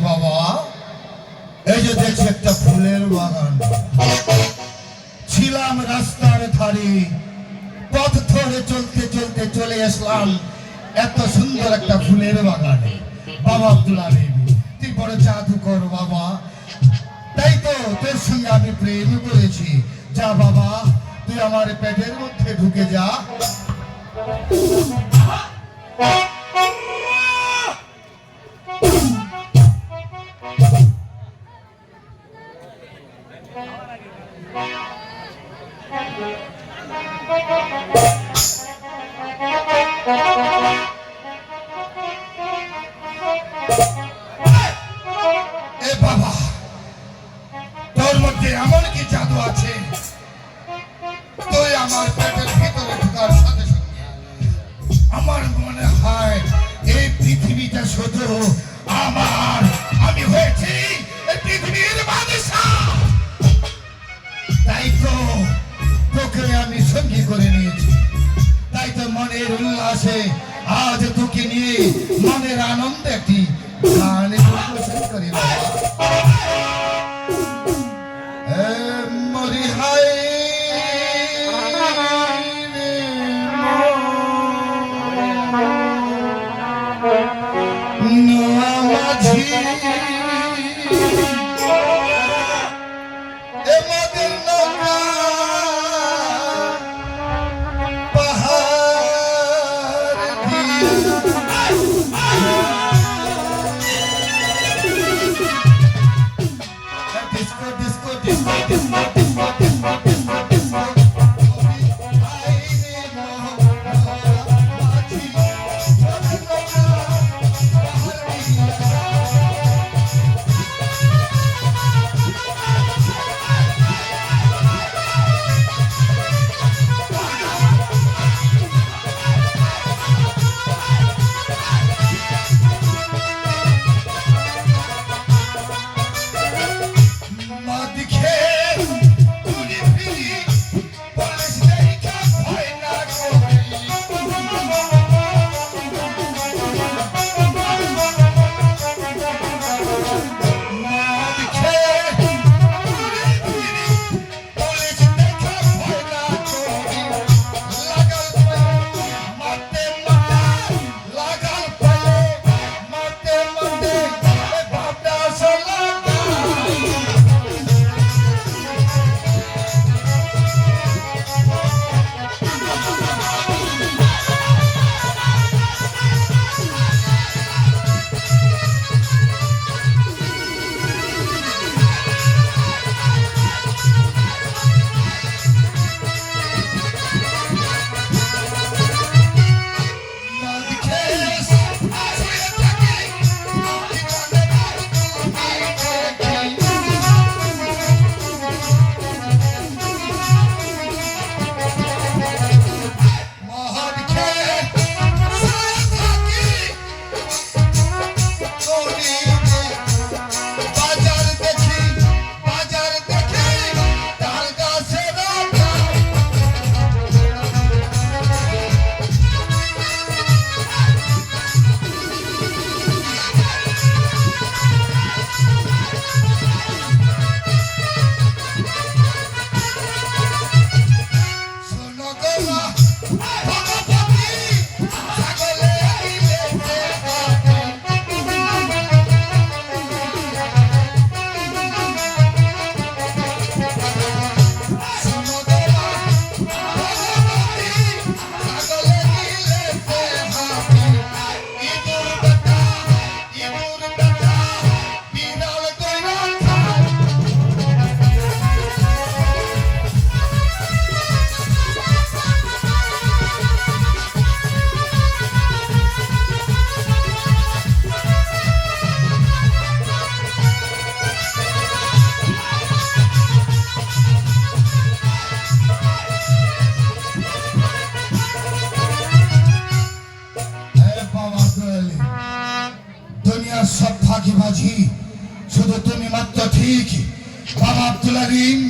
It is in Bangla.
বাবা, এই যে দেখছি একটা ফুলের বাগান। ছিলাম রাস্তার ধারে, পথ ধরে চলতে চলতে চলে আসলাম এত সুন্দর একটা ফুলের বাগানে। বাবা আব্দুল আলিম, তুই বড় জাদুকর বাবা, তাই তো তোর সঙ্গে আমি প্রেম করেছি। যা বাবা, তুই আমার পেটের মধ্যে ঢুকে যা। এ বাবা, তোর মধ্যে এমন কি জাদু আছে, তুই আমার পেটের ভিতরে ঢোকার সাথে সাথে আমার মনে হয় এই পৃথিবীটা শুধু আমার, আমি হয়েছি এই পৃথিবীর বাদশা। তাই তো তোকে আমি সঙ্গী করে নিয়েছি, তাই তো মনের উল্লাসে আজ তোকে নিয়ে মনের আনন্দে একটি গান পরিবেশন করি। মরি হায় মাঝি এমাদের নৌকা সব ফাঁকিবাজি, শুধু তুমি মাত্র ঠিক। বাবা আব্দুল আলিম,